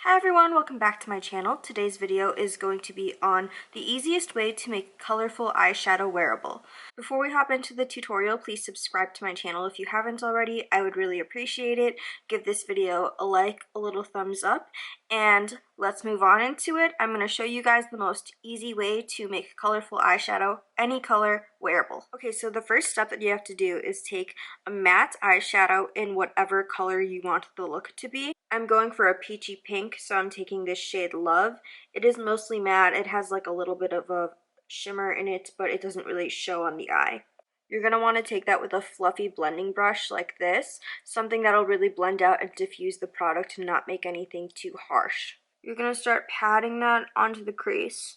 Hi everyone, welcome back to my channel. Today's video is going to be on the easiest way to make colorful eyeshadow wearable. Before we hop into the tutorial, please subscribe to my channel if you haven't already. I would really appreciate it. Give this video a like, a little thumbs up, and let's move on into it. I'm going to show you guys the most easy way to make colorful eyeshadow, any color, wearable. Okay, so the first step that you have to do is take a matte eyeshadow in whatever color you want the look to be. I'm going for a peachy pink, so I'm taking this shade Love. It is mostly matte. It has like a little bit of a shimmer in it, but it doesn't really show on the eye. You're going to want to take that with a fluffy blending brush like this, something that'll really blend out and diffuse the product and not make anything too harsh. You're going to start patting that onto the crease.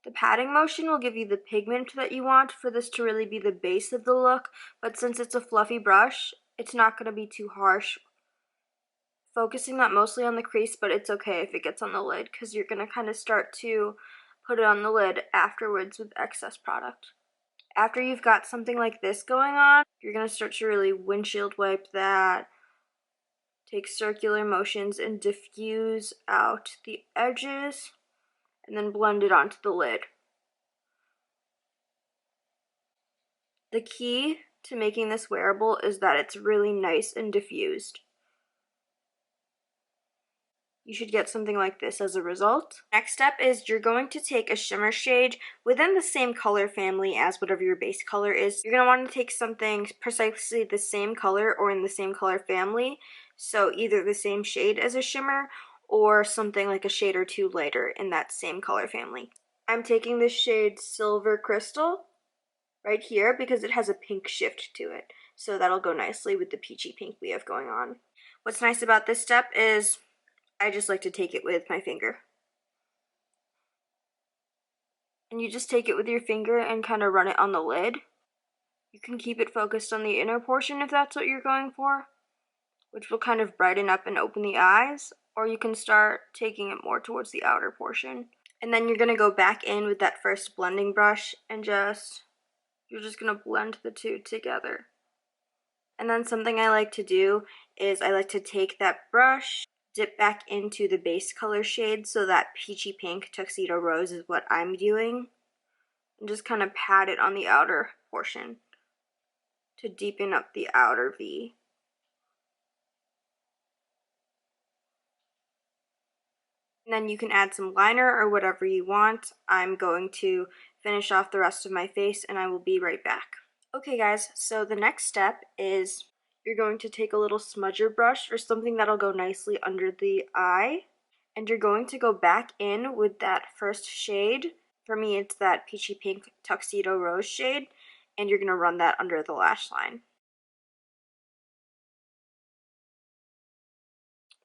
The patting motion will give you the pigment that you want for this to really be the base of the look, but since it's a fluffy brush, it's not going to be too harsh. Focusing that mostly on the crease, but it's okay if it gets on the lid because you're going to kind of start to put it on the lid afterwards with excess product. After you've got something like this going on, you're going to start to really windshield wipe that, take circular motions and diffuse out the edges, and then blend it onto the lid. The key to making this wearable is that it's really nice and diffused. You should get something like this as a result. Next step is you're going to take a shimmer shade within the same color family as whatever your base color is. You're going to want to take something precisely the same color or in the same color family. So either the same shade as a shimmer or something like a shade or two lighter in that same color family. I'm taking this shade Silver Crystal right here because it has a pink shift to it. So that'll go nicely with the peachy pink we have going on. What's nice about this step is I just like to take it with my finger. And you just take it with your finger and kind of run it on the lid. You can keep it focused on the inner portion if that's what you're going for, which will kind of brighten up and open the eyes, or you can start taking it more towards the outer portion. And then you're going to go back in with that first blending brush and you're just going to blend the two together. And then something I like to do is I like to take that brush, dip back into the base color shade, so that peachy pink tuxedo rose is what I'm doing, and just kind of pat it on the outer portion to deepen up the outer V. And then you can add some liner or whatever you want. I'm going to finish off the rest of my face and I will be right back. Okay guys, so the next step is you're going to take a little smudger brush or something that'll go nicely under the eye, and you're going to go back in with that first shade. For me, it's that peachy pink tuxedo rose shade, and you're going to run that under the lash line.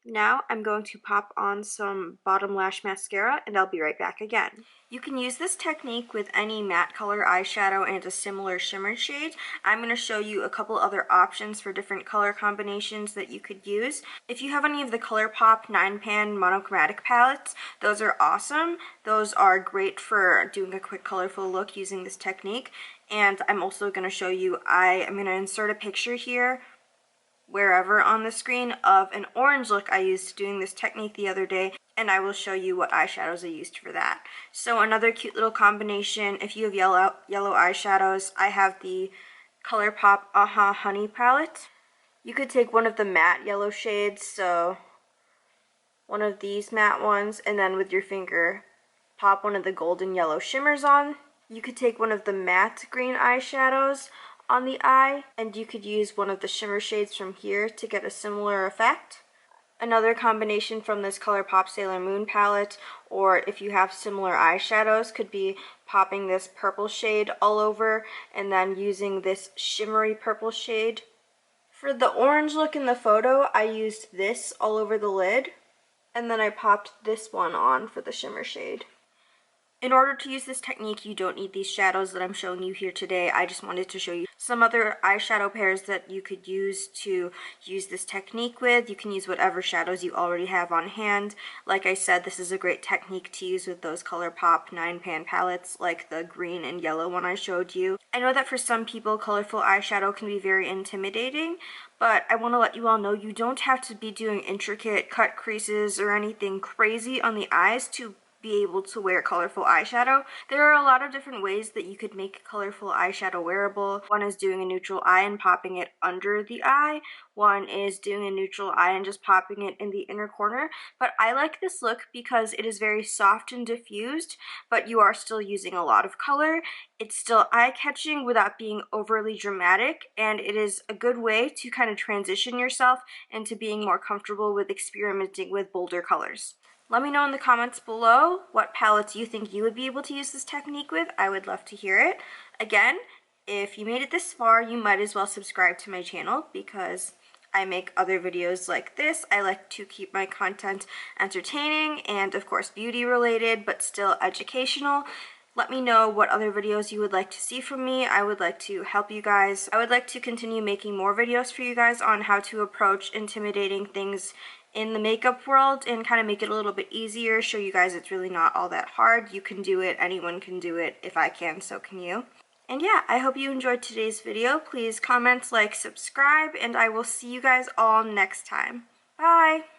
Now I'm going to pop on some bottom lash mascara and I'll be right back again. You can use this technique with any matte color eyeshadow and a similar shimmer shade. I'm going to show you a couple other options for different color combinations that you could use. If you have any of the Colourpop 9-pan monochromatic palettes, those are awesome. Those are great for doing a quick colorful look using this technique. And I'm also going to show you, I'm going to insert a picture here wherever on the screen of an orange look I used doing this technique the other day, and I will show you what eyeshadows I used for that. So another cute little combination, if you have yellow eyeshadows, I have the Colourpop Aha Honey palette. You could take one of the matte yellow shades, so one of these matte ones, and then with your finger pop one of the golden yellow shimmers on. You could take one of the matte green eyeshadows on the eye, and you could use one of the shimmer shades from here to get a similar effect. Another combination from this Colourpop Sailor Moon palette, or if you have similar eyeshadows, could be popping this purple shade all over and then using this shimmery purple shade. For the orange look in the photo, I used this all over the lid, and then I popped this one on for the shimmer shade. In order to use this technique, you don't need these shadows that I'm showing you here today. I just wanted to show you some other eyeshadow pairs that you could use to use this technique with. You can use whatever shadows you already have on hand. Like I said, this is a great technique to use with those Colourpop 9-pan palettes, like the green and yellow one I showed you. I know that for some people, colorful eyeshadow can be very intimidating, but I want to let you all know you don't have to be doing intricate cut creases or anything crazy on the eyes to be able to wear colorful eyeshadow. There are a lot of different ways that you could make colorful eyeshadow wearable. One is doing a neutral eye and popping it under the eye. One is doing a neutral eye and just popping it in the inner corner. But I like this look because it is very soft and diffused, but you are still using a lot of color. It's still eye-catching without being overly dramatic, and it is a good way to kind of transition yourself into being more comfortable with experimenting with bolder colors. Let me know in the comments below what palettes you think you would be able to use this technique with. I would love to hear it. Again, if you made it this far, you might as well subscribe to my channel because I make other videos like this. I like to keep my content entertaining and, of course, beauty related, but still educational. Let me know what other videos you would like to see from me. I would like to help you guys. I would like to continue making more videos for you guys on how to approach intimidating things in the makeup world and kind of make it a little bit easier, show you guys it's really not all that hard. You can do it, anyone can do it. If I can, so can you. And yeah, I hope you enjoyed today's video. Please comment, like, subscribe, and I will see you guys all next time. Bye!